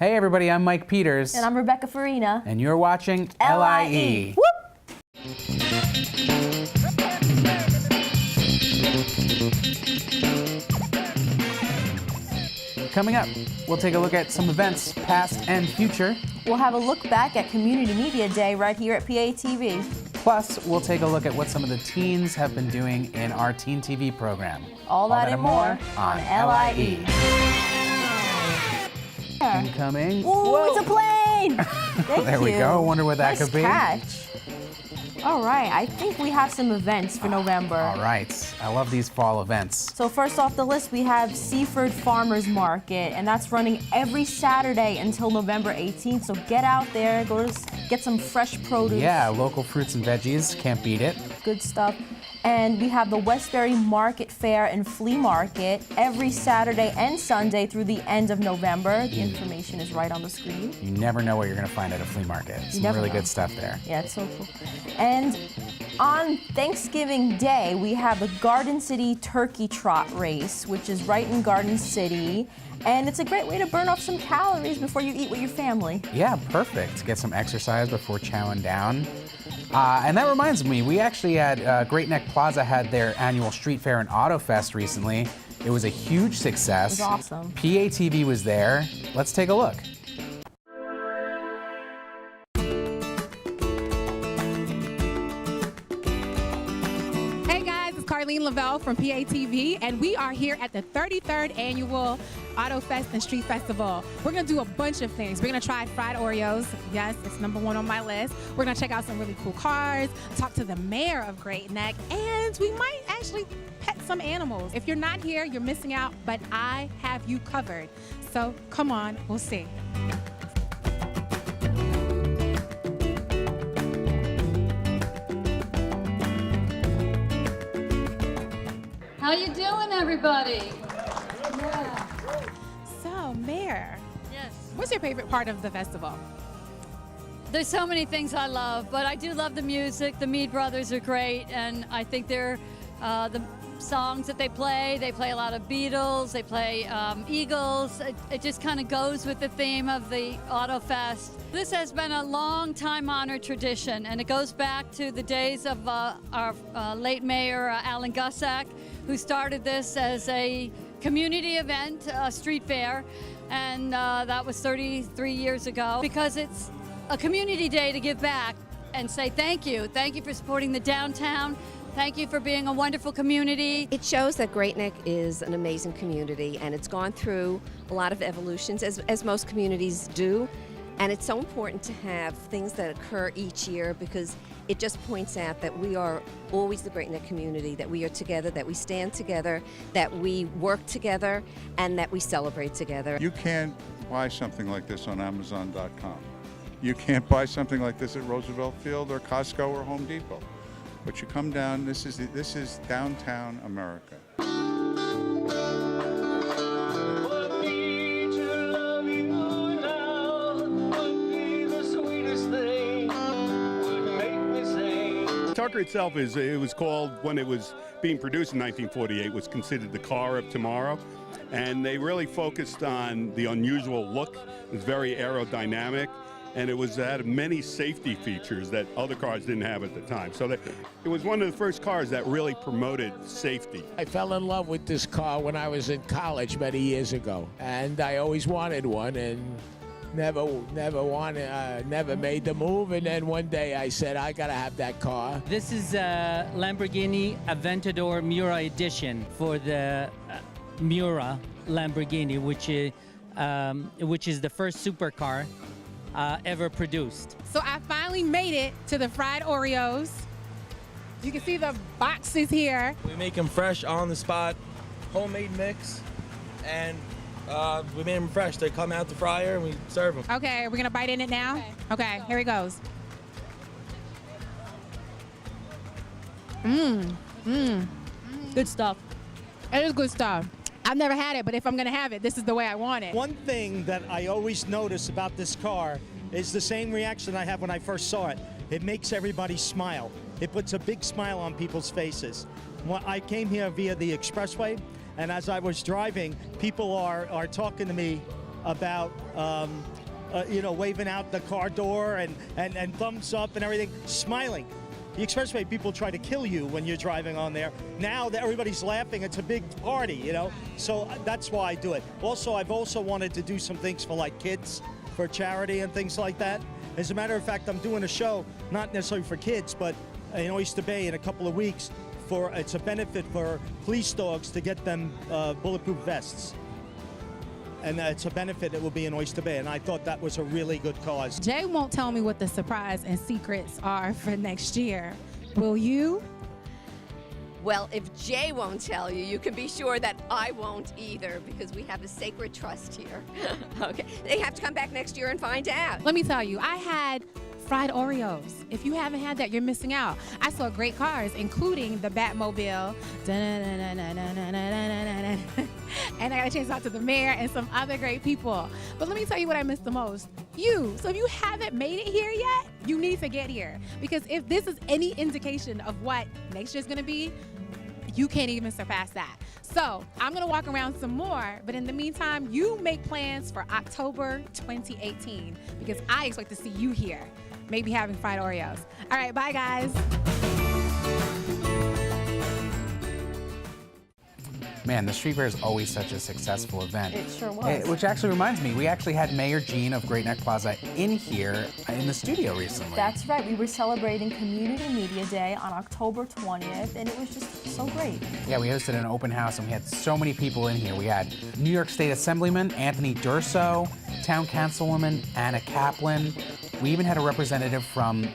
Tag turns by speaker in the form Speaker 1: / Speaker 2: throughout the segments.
Speaker 1: Hey everybody, I'm Mike Peters.
Speaker 2: And I'm Rebecca Farina.
Speaker 1: And you're watching LIE.
Speaker 2: Whoop!
Speaker 1: Coming up, we'll take a look at some events, past and future.
Speaker 2: We'll have a look back at Community Media Day right here at Patv.
Speaker 1: Plus, we'll take a look at what some of the teens have been doing in our teen TV program.
Speaker 2: All that and more on LIE.
Speaker 1: Incoming.
Speaker 2: Ooh, it's a plane!
Speaker 1: There we go. I wonder what that could be.
Speaker 2: Catch. All right, I think we have some events for November.
Speaker 1: All right, I love these fall events.
Speaker 2: So first off the list, we have Seaford Farmers Market, and that's running every Saturday until November 18th. So get out there, get some fresh produce.
Speaker 1: Yeah, local fruits and veggies, can't beat it.
Speaker 2: Good stuff. And we have the Westbury Market Fair and Flea Market every Saturday and Sunday through the end of November. The information is right on the screen.
Speaker 1: You never know what you're going to find at a flea market. Some really good stuff there.
Speaker 2: Yeah, it's so cool. And on Thanksgiving Day, we have the Garden City Turkey Trot Race, which is right in Garden City. And it's a great way to burn off some calories before you eat with your family.
Speaker 1: Yeah, perfect. Get some exercise before chowing down. And that reminds me, we actually had Great Neck Plaza had their annual street fair and auto fest recently. It was a huge success.
Speaker 2: It was awesome.
Speaker 1: Patv was there. Let's take a look.
Speaker 3: Lavelle from Patv, and we are here at the 33rd Annual Auto Fest and Street Festival. We're going to do a bunch of things. We're going to try fried Oreos. Yes, it's #1 on my list. We're going to check out some really cool cars, talk to the mayor of Great Neck, and we might actually pet some animals. If you're not here, you're missing out, but I have you covered. So come on, we'll see.
Speaker 4: How you doing, everybody?
Speaker 3: Yeah. So, Mayor.
Speaker 4: Yes.
Speaker 3: What's your favorite part of the festival?
Speaker 4: There's so many things I love, but I do love the music. The Mead Brothers are great, and I think they're the songs that they play a lot of Beatles, they play Eagles. It just kind of goes with the theme of the Auto Fest. This has been a long time honored tradition, and it goes back to the days of our late mayor, Alan Gussack, who started this as a community event, a street fair, and that was 33 years ago, because it's a community day to give back and say thank you. Thank you for supporting the downtown. Thank you for being a wonderful community.
Speaker 5: It shows that Great Neck is an amazing community, and it's gone through a lot of evolutions, as most communities do. And it's so important to have things that occur each year, because it just points out that we are always the Great Neck community, that we are together, that we stand together, that we work together, and that we celebrate together.
Speaker 6: You can't buy something like this on Amazon.com. You can't buy something like this at Roosevelt Field or Costco or Home Depot. But you come down, this is downtown America.
Speaker 7: Tucker itself it was called, when it was being produced in 1948, was considered the car of tomorrow. And they really focused on the unusual look. It was very aerodynamic, and it had many safety features that other cars didn't have at the time. So it was one of the first cars that really promoted safety.
Speaker 8: I fell in love with this car when I was in college many years ago, and I always wanted one, and never made the move. And then one day I said, I gotta have that car.
Speaker 9: This is a Lamborghini Aventador Miura edition for the Miura Lamborghini, which is the first supercar ever produced.
Speaker 3: So I finally made it to the fried Oreos. You can see the boxes here.
Speaker 10: We make them fresh on the spot, homemade mix, and we made them fresh. They come out the fryer and we serve them.
Speaker 3: Okay, we're gonna bite in it now? Okay, here he goes. Good stuff. It is good stuff. I've never had it, but if I'm gonna have it, this is the way I want it.
Speaker 11: One thing that I always notice about this car is the same reaction I had when I first saw it. It makes everybody smile. It puts a big smile on people's faces. I came here via the expressway, and as I was driving, people are talking to me about waving out the car door and thumbs up and everything, smiling. The expressway people try to kill you when you're driving on there. Now that everybody's laughing, it's a big party, you know? So that's why I do it. Also, I've also wanted to do some things for like kids, for charity and things like that. As a matter of fact, I'm doing a show, not necessarily for kids, but in Oyster Bay in a couple of weeks. It's a benefit for police dogs to get them bulletproof vests. And it's a benefit that will be in Oyster Bay, and I thought that was a really good cause.
Speaker 3: Jay won't tell me what the surprise and secrets are for next year. Will you?
Speaker 5: Well, if Jay won't tell you, you can be sure that I won't either, because we have a sacred trust here. Okay, they have to come back next year and find out.
Speaker 3: Let me tell you, I had fried Oreos. If you haven't had that, you're missing out. I saw great cars, including the Batmobile. And I got a chance to talk to the mayor and some other great people. But let me tell you what I missed the most. You. So if you haven't made it here yet, you need to get here. Because if this is any indication of what next year's gonna be, you can't even surpass that. So I'm gonna walk around some more, but in the meantime, you make plans for October 2018, because I expect to see you here, maybe having fried Oreos. All right, bye guys.
Speaker 1: Man, the street fair is always such a successful event.
Speaker 2: It sure was.
Speaker 1: Which actually reminds me, we actually had Mayor Jean of Great Neck Plaza in here in the studio recently.
Speaker 2: That's right. We were celebrating Community Media Day on October 20th, and it was just so great.
Speaker 1: Yeah, we hosted an open house, and we had so many people in here. We had New York State Assemblyman Anthony Durso, Town Councilwoman Anna Kaplan. We even had a representative from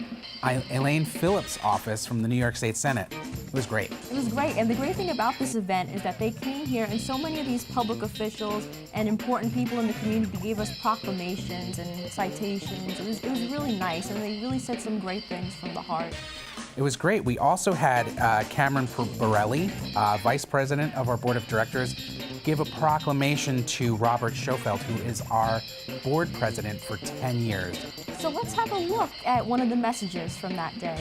Speaker 1: Elaine Phillips' office from the New York State Senate. It was great.
Speaker 2: It was great, and the great thing about this event is that they came here, and so many of these public officials and important people in the community gave us proclamations and citations. It was really nice, and they really said some great things from the heart.
Speaker 1: It was great. We also had Cameron Borelli, Vice President of our Board of Directors, give a proclamation to Robert Schofeld, who is our board president for 10 years.
Speaker 2: So let's have a look at one of the messages from that day.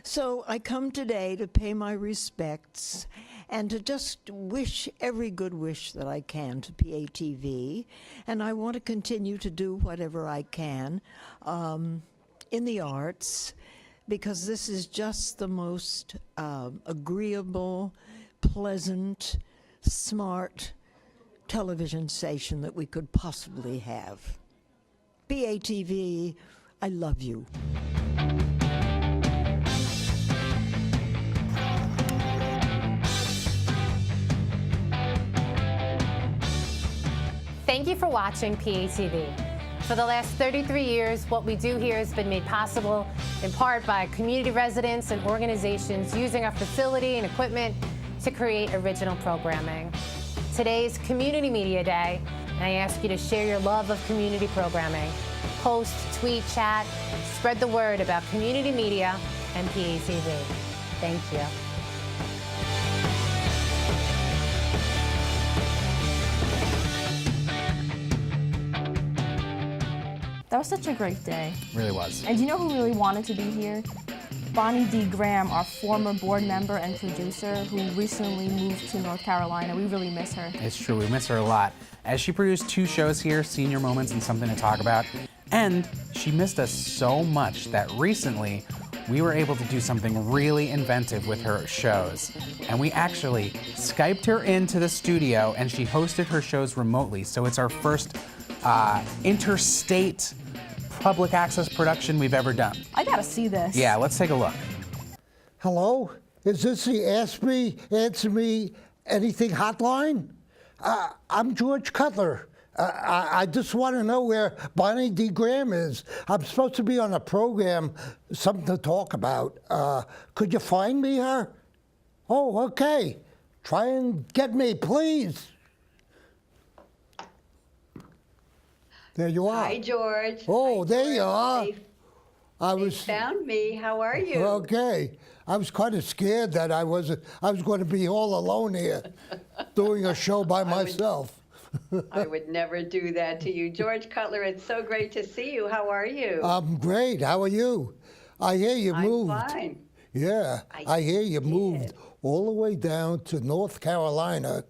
Speaker 12: So I come today to pay my respects and to just wish every good wish that I can to Patv, and I want to continue to do whatever I can in the arts, because this is just the most agreeable, pleasant, smart television station that we could possibly have. Patv, I love you.
Speaker 13: Thank you for watching Patv. For the last 33 years, what we do here has been made possible in part by community residents and organizations using our facility and equipment to create original programming. Today is Community Media Day, and I ask you to share your love of community programming. Post, tweet, chat, spread the word about community media and Patv. Thank you.
Speaker 2: That was such a great day.
Speaker 1: It really was.
Speaker 2: And do you know who really wanted to be here? Bonnie D. Graham, our former board member and producer, who recently moved to North Carolina. We really miss her.
Speaker 1: It's true, we miss her a lot. As she produced 2 shows here, Senior Moments and Something to Talk About, and she missed us so much that recently we were able to do something really inventive with her shows. And we actually Skyped her into the studio, and she hosted her shows remotely. So it's our first interstate public access production we've ever done.
Speaker 2: I gotta see this.
Speaker 1: Yeah, let's take a look.
Speaker 14: Hello? Is this the Ask Me, Answer Me, Anything hotline? I'm George Cutler. I just want to know where Bonnie D. Graham is. I'm supposed to be on a program, something to talk about. Could you find me her? Oh, okay. Try and get me, please. There you are.
Speaker 15: Hi, George.
Speaker 14: Oh,
Speaker 15: Hi,
Speaker 14: there
Speaker 15: George.
Speaker 14: you are.
Speaker 15: They found me. How are you?
Speaker 14: Okay. I was kind of scared that I was going to be all alone here doing a show by myself.
Speaker 15: I would never do that to you. George Cutler, it's so great to see you. How are you?
Speaker 14: I'm great. How are you? I hear you moved.
Speaker 15: I'm fine.
Speaker 14: Yeah, I hear you moved all the way down to North Carolina.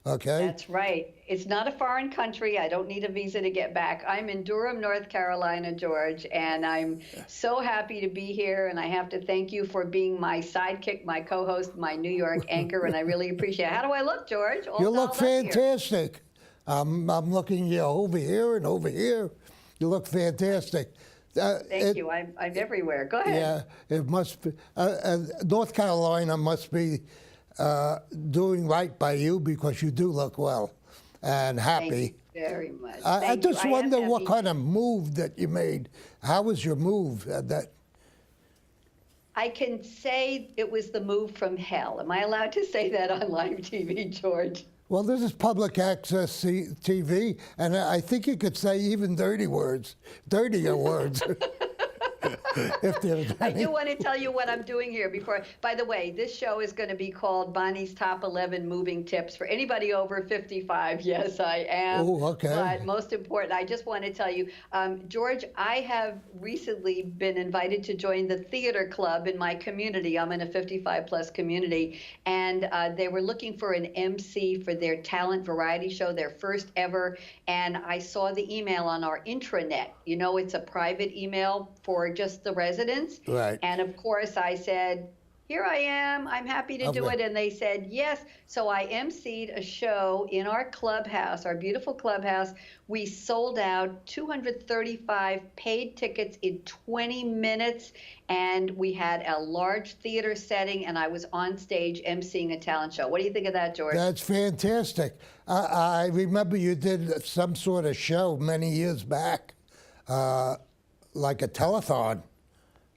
Speaker 14: Okay.
Speaker 15: That's right. It's not a foreign country. I don't need a visa to get back. I'm in Durham, North Carolina, George, and I'm so happy to be here. And I have to thank you for being my sidekick, my co-host, my New York anchor, and I really appreciate it. How do I look, George? All
Speaker 14: You look
Speaker 15: dolled up here.
Speaker 14: fantastic. I'm looking you over here and over here. You look fantastic.
Speaker 15: Thank you. I'm everywhere. Go ahead.
Speaker 14: Yeah, it must be. North Carolina must be doing right by you because you do look well and happy.
Speaker 15: Thank you very much.
Speaker 14: I
Speaker 15: Thank you.
Speaker 14: just
Speaker 15: am
Speaker 14: wonder what
Speaker 15: happy.
Speaker 14: kind of move that you made. How was your move?
Speaker 15: I can say it was the move from hell. Am I allowed to say that on live TV, George?
Speaker 14: Well, this is public access TV, and I think you could say even dirtier words. If there's
Speaker 15: I
Speaker 14: any.
Speaker 15: do want to tell you what I'm doing here before. By the way, this show is going to be called Bonnie's Top 11 Moving Tips for anybody over 55. Yes, I am.
Speaker 14: Oh, okay.
Speaker 15: But most important, I just want to tell you, George, I have recently been invited to join the theater club in my community. I'm in a 55-plus community, and they were looking for an MC for their talent variety show, their first ever. And I saw the email on our intranet. You know, it's a private email for just the residents.
Speaker 14: Right.
Speaker 15: And of course I said, here I am, I'm happy to do it. And they said, yes. So I emceed a show in our clubhouse, our beautiful clubhouse. We sold out 235 paid tickets in 20 minutes. And we had a large theater setting, and I was on stage emceeing a talent show. What do you think of that, George?
Speaker 14: That's fantastic. I remember you did some sort of show many years back, like a telethon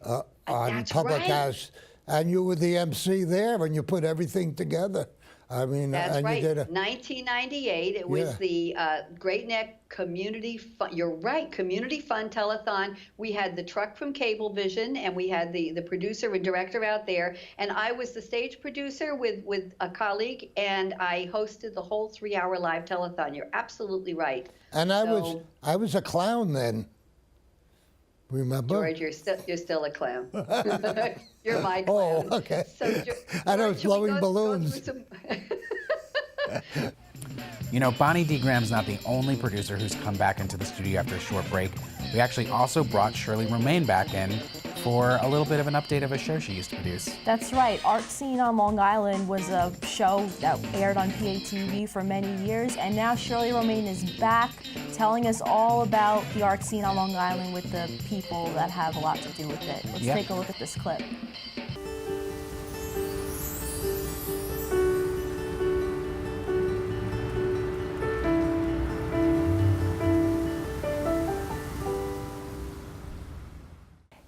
Speaker 14: on
Speaker 15: That's
Speaker 14: Public
Speaker 15: right.
Speaker 14: House, and you were the MC there, and you put everything together. I mean,
Speaker 15: That's
Speaker 14: and
Speaker 15: right.
Speaker 14: you did
Speaker 15: 1998. It was the Great Neck Community Fun. You're right, Community Fun Telethon. We had the truck from Cablevision, and we had the producer and director out there, and I was the stage producer with a colleague, and I hosted the whole 3-hour live telethon. You're absolutely right.
Speaker 14: And I was a clown then. Remember?
Speaker 15: George, you're still a clown. You're my clown.
Speaker 14: Oh, okay.
Speaker 15: So,
Speaker 14: And I was blowing
Speaker 15: go
Speaker 14: balloons.
Speaker 15: through
Speaker 1: You know, Bonnie D. Graham's not the only producer who's come back into the studio after a short break. We actually also brought Shirley Romaine back in for a little bit of an update of a show she used to produce.
Speaker 2: That's right. Art Scene on Long Island was a show that aired on PATV for many years, and now Shirley Romaine is back telling us all about the art scene on Long Island with the people that have a lot to do with it. Let's take a look at this clip.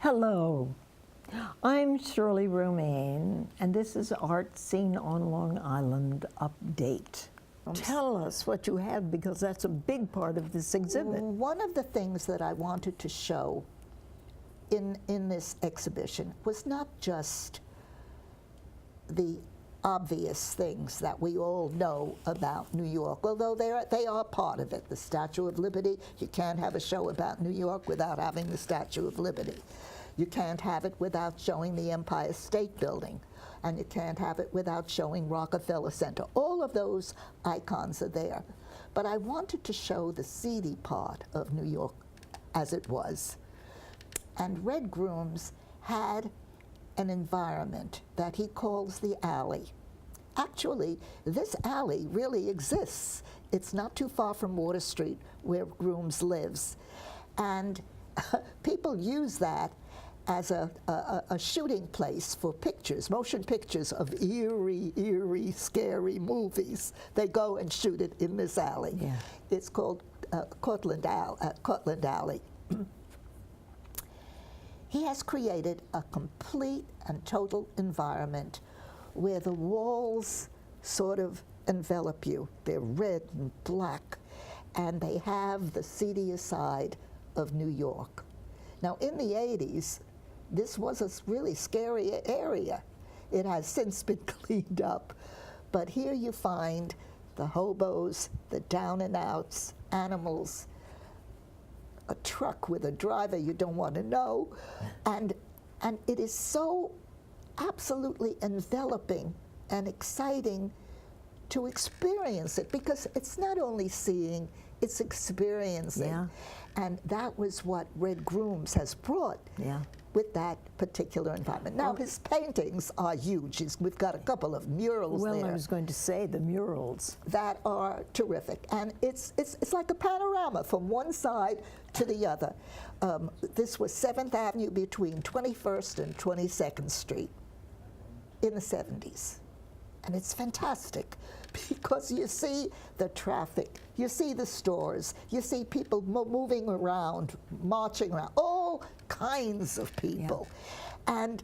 Speaker 12: Hello, I'm Shirley Romaine, and this is Art Scene on Long Island Update. Tell us what you have, because that's a big part of this exhibit.
Speaker 16: One of the things that I wanted to show in this exhibition was not just the obvious things that we all know about New York, although they are part of it. The Statue of Liberty, you can't have a show about New York without having the Statue of Liberty. You can't have it without showing the Empire State Building, and you can't have it without showing Rockefeller Center. All of those icons are there. But I wanted to show the seedy part of New York as it was. And Red Grooms had an environment that he calls the alley. Actually, this alley really exists. It's not too far from Water Street, where Grooms lives. And people use that as a shooting place for pictures, motion pictures of eerie, scary movies. They go and shoot it in this alley. Yeah. It's called Cortlandt Alley. He has created a complete and total environment where the walls sort of envelop you. They're red and black, and they have the seedier side of New York. Now, in the 80s, this was a really scary area. It has since been cleaned up, but here you find the hobos, the down and outs, animals, a truck with a driver you don't want to know, and it is so absolutely enveloping and exciting to experience it, because it's not only seeing, it's experiencing.
Speaker 12: Yeah.
Speaker 16: And that was what Red Grooms has brought with that particular environment. Now, his paintings are huge. We've got a couple of murals there.
Speaker 12: Well, I was going to say the murals.
Speaker 16: That are terrific. And it's like a panorama from one side to the other. This was 7th Avenue between 21st and 22nd Street in the 70s. And it's fantastic because you see the traffic, you see the stores, you see people moving around, marching around, all kinds of people. And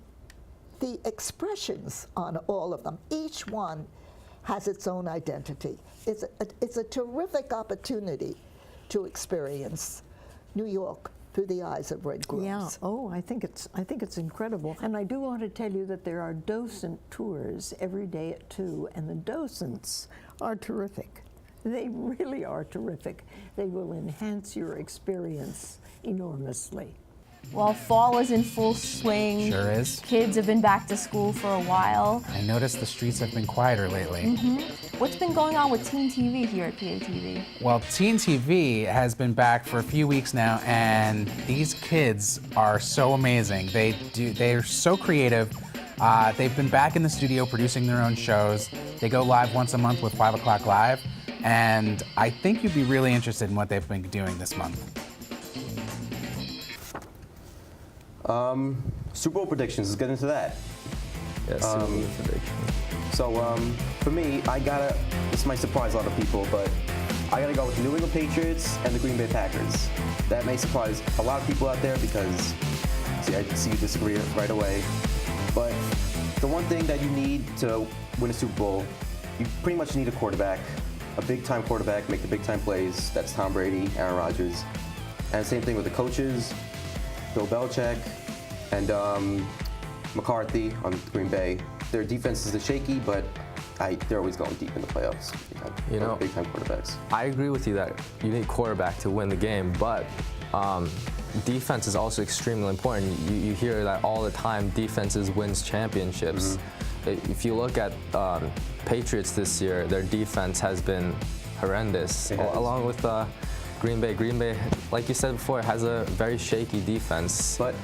Speaker 16: the expressions on all of them, each one has its own identity. It's a terrific opportunity to experience New York through the eyes of Red Grooms.
Speaker 12: Yeah. Oh, I think it's incredible. And I do want to tell you that there are docent tours every day at 2, and the docents are terrific. They really are terrific. They will enhance your experience enormously.
Speaker 2: Well, fall is in full swing.
Speaker 1: Sure is.
Speaker 2: Kids have been back to school for a while.
Speaker 1: I noticed the streets have been quieter lately.
Speaker 2: What's been going on with Teen TV here at Patv?
Speaker 1: Well, Teen TV has been back for a few weeks now, and these kids are so amazing. They're so creative. They've been back in the studio producing their own shows. They go live once a month with 5 o'clock Live, and I think you'd be really interested in what they've been doing this month.
Speaker 17: Super Bowl predictions, let's get into that.
Speaker 18: Yes, Super Bowl predictions.
Speaker 17: So for me, this might surprise a lot of people, but I gotta go with the New England Patriots and the Green Bay Packers. That may surprise a lot of people out there because, I see you disagree right away. But the one thing that you need to win a Super Bowl, you pretty much need a quarterback, a big-time quarterback, make the big-time plays. That's Tom Brady, Aaron Rodgers. And same thing with the coaches, Bill Belichick and McCarthy on Green Bay. Their defense is shaky, but they're always going deep in the playoffs.
Speaker 18: You know,
Speaker 17: big-time quarterbacks.
Speaker 18: I agree with you that you need quarterback to win the game, but defense is also extremely important. You hear that all the time, defenses wins championships. If you look at Patriots this year, their defense has been horrendous, along with Green Bay. Green Bay, like you said before, has a very shaky defense.
Speaker 17: But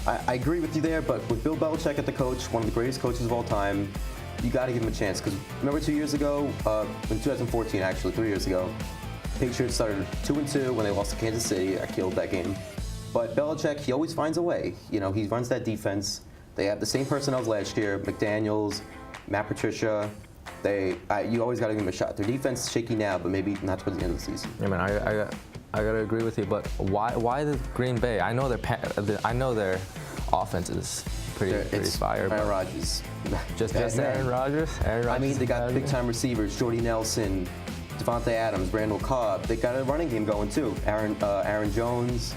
Speaker 17: I agree with you there, but with Bill Belichick at the coach, one of the greatest coaches of all time, you got to give him a chance. Because remember 2 years ago, in 2014 actually, 3 years ago, Patriots started 2-2 when they lost to Kansas City. I killed that game. But Belichick, he always finds a way. You know, he runs that defense. They have the same personnel as last year, McDaniels, Matt Patricia. You always got to give them a shot. Their defense is shaky now, but maybe not towards the end of the season.
Speaker 18: Yeah, man, I gotta agree with you. But why the Green Bay? I know their offense is pretty fire.
Speaker 17: Aaron Rodgers.
Speaker 18: Just Aaron Rodgers.
Speaker 17: I mean, they got big-time receivers: Jordy Nelson, Devontae Adams, Randall Cobb. They got a running game going too. Aaron Jones,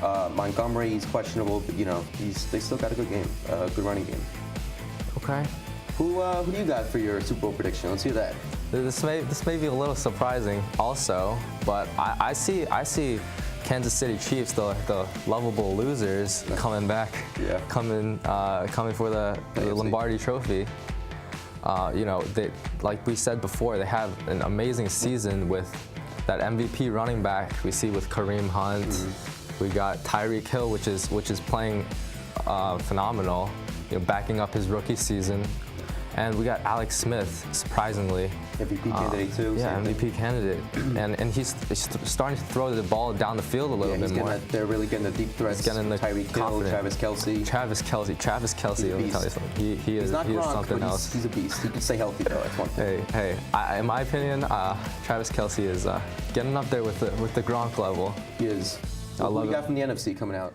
Speaker 17: Montgomery. He's questionable, but they still got a good game, good running game.
Speaker 18: Okay.
Speaker 17: Who do you got for your Super Bowl prediction? Let's hear that.
Speaker 18: This may be a little surprising, also, but I see Kansas City Chiefs, the lovable losers, coming back, coming for the Lombardi Trophy. They, like we said before, they have an amazing season with that MVP running back we see with Kareem Hunt. We got Tyreek Hill, which is playing phenomenal, backing up his rookie season. And we got Alex Smith, surprisingly.
Speaker 17: MVP candidate too.
Speaker 18: Yeah, MVP candidate. and he's starting to throw the ball down the field a little bit more.
Speaker 17: They're really getting the deep threats.
Speaker 18: He's getting the
Speaker 17: Tyreek Hill, Travis Kelce.
Speaker 18: Travis Kelce, let me tell you something. He is something else.
Speaker 17: He's a beast. He can stay healthy though, that's one thing.
Speaker 18: Hey, in my opinion, Travis Kelce is getting up there with the Gronk level.
Speaker 17: He is. What do you got from the NFC coming out?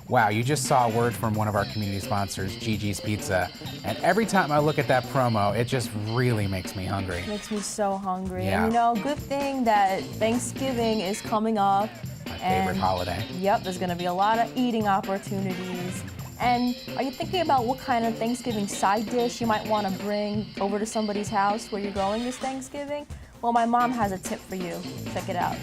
Speaker 1: Wow, you just saw a word from one of our community sponsors, Gigi's Pizza. And every time I look at that promo, it just really makes me hungry.
Speaker 2: Makes me so hungry.
Speaker 1: Yeah.
Speaker 2: And you know, good thing that Thanksgiving is coming up.
Speaker 1: My favorite holiday.
Speaker 2: Yep, there's gonna be a lot of eating opportunities. And are you thinking about what kind of Thanksgiving side dish you might want to bring over to somebody's house where you're going this Thanksgiving? Well, my mom has a tip for you. Check it out.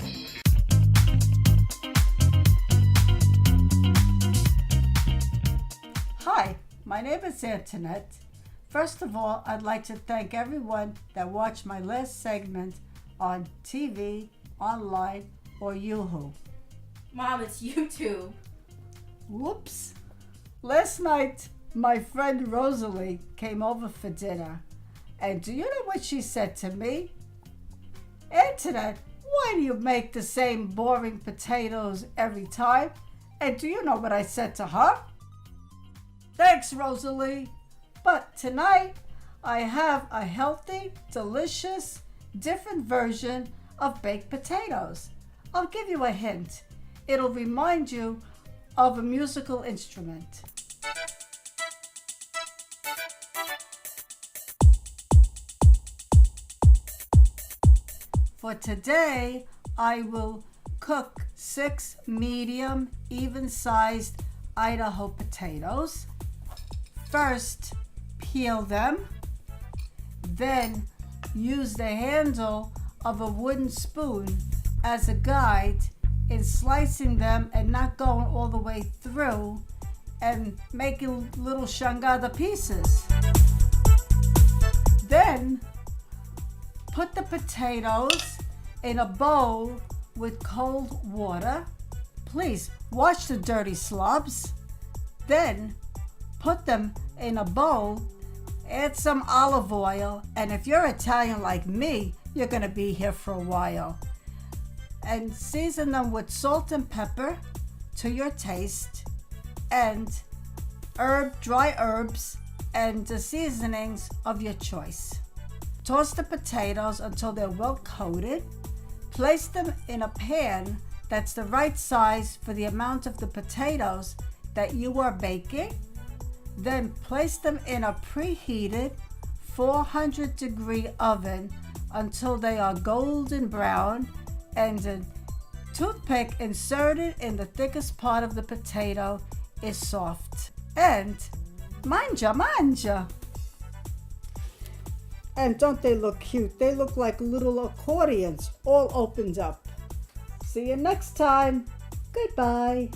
Speaker 19: Hi, my name is Antoinette. First of all, I'd like to thank everyone that watched my last segment on TV, online, or Yoo-hoo.
Speaker 2: Mom, it's YouTube.
Speaker 19: Whoops. Last night, my friend Rosalie came over for dinner. And do you know what she said to me? Antoinette, why do you make the same boring potatoes every time? And do you know what I said to her? Thanks, Rosalie. But tonight, I have a healthy, delicious, different version of baked potatoes. I'll give you a hint. It'll remind you of a musical instrument. For today, I will cook 6 medium, even-sized Idaho potatoes. First, peel them. Then, use the handle of a wooden spoon as a guide in slicing them and not going all the way through and making little shangada pieces. Then, put the potatoes in a bowl with cold water. Please wash the dirty slobs. Then put them in a bowl, add some olive oil, and if you're Italian like me, you're gonna be here for a while. And season them with salt and pepper to your taste, and dry herbs, and the seasonings of your choice. Toss the potatoes until they're well coated. Place them in a pan that's the right size for the amount of the potatoes that you are baking. Then place them in a preheated 400-degree oven until they are golden brown, and a toothpick inserted in the thickest part of the potato is soft. And manja. And don't they look cute? They look like little accordions all opened up. See you next time. Goodbye.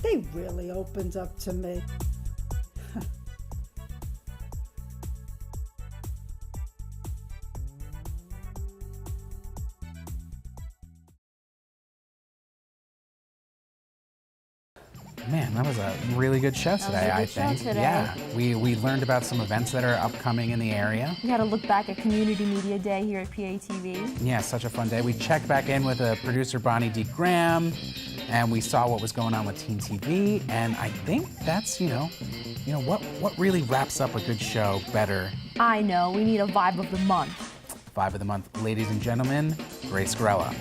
Speaker 19: They really opened up to me.
Speaker 1: Man, that was a really good show today, I think. Yeah, we learned about some events that are upcoming in the area.
Speaker 2: We had to look back at Community Media Day here at Patv.
Speaker 1: Yeah, such a fun day. We checked back in with producer Bonnie D. Graham, and we saw what was going on with Teen TV, and I think that's, what really wraps up a good show better.
Speaker 2: I know, we need a vibe of the month.
Speaker 1: Vibe of the month, ladies and gentlemen, Grace Grella.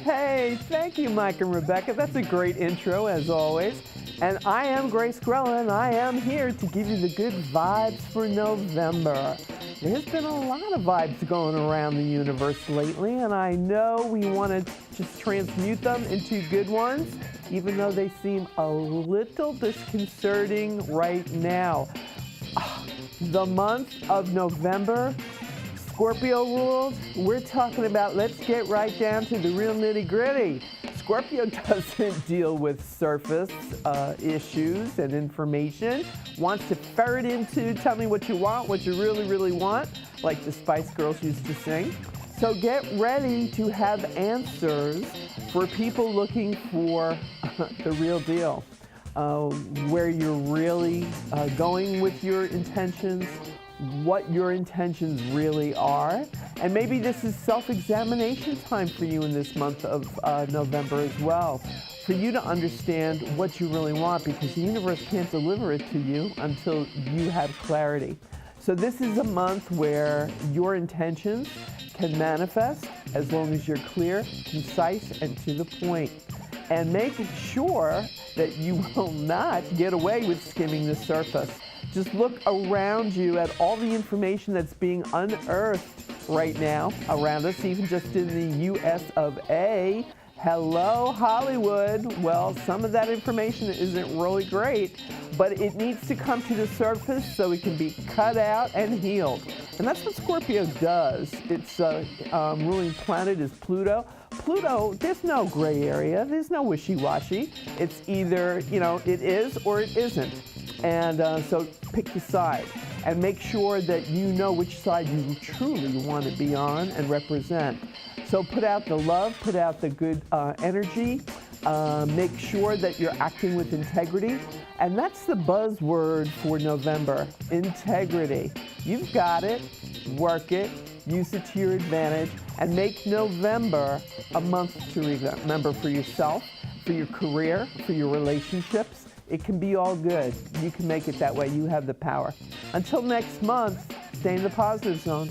Speaker 20: Hey, thank you, Mike and Rebecca. That's a great intro, as always. And I am Grace Grella, and I am here to give you the good vibes for November. There's been a lot of vibes going around the universe lately, and I know we want to just transmute them into good ones, even though they seem a little disconcerting right now. The month of November, Scorpio rules, we're talking about let's get right down to the real nitty-gritty. Scorpio doesn't deal with surface issues and information, wants to ferret into tell me what you want, what you really, really want, like the Spice Girls used to sing. So get ready to have answers for people looking for the real deal, where you're really going with your intentions, what your intentions really are. And maybe this is self-examination time for you in this month of November as well, for you to understand what you really want, because the universe can't deliver it to you until you have clarity. So this is a month where your intentions can manifest as long as you're clear, concise, and to the point. and making sure that you will not get away with skimming the surface. Just look around you at all the information that's being unearthed right now around us, even just in the US of A. Hello, Hollywood. Well, some of that information isn't really great, but it needs to come to the surface so it can be cut out and healed. And that's what Scorpio does. Its ruling planet is Pluto. Pluto, there's no gray area. There's no wishy-washy. It's either, it is or it isn't. And so pick the side and make sure that you know which side you truly want to be on and represent. So put out the love, put out the good energy, make sure that you're acting with integrity. And that's the buzzword for November, integrity. You've got it, work it, use it to your advantage, and make November a month to remember for yourself, for your career, for your relationships. It can be all good. You can make it that way. You have the power. Until next month, stay in the positive zone.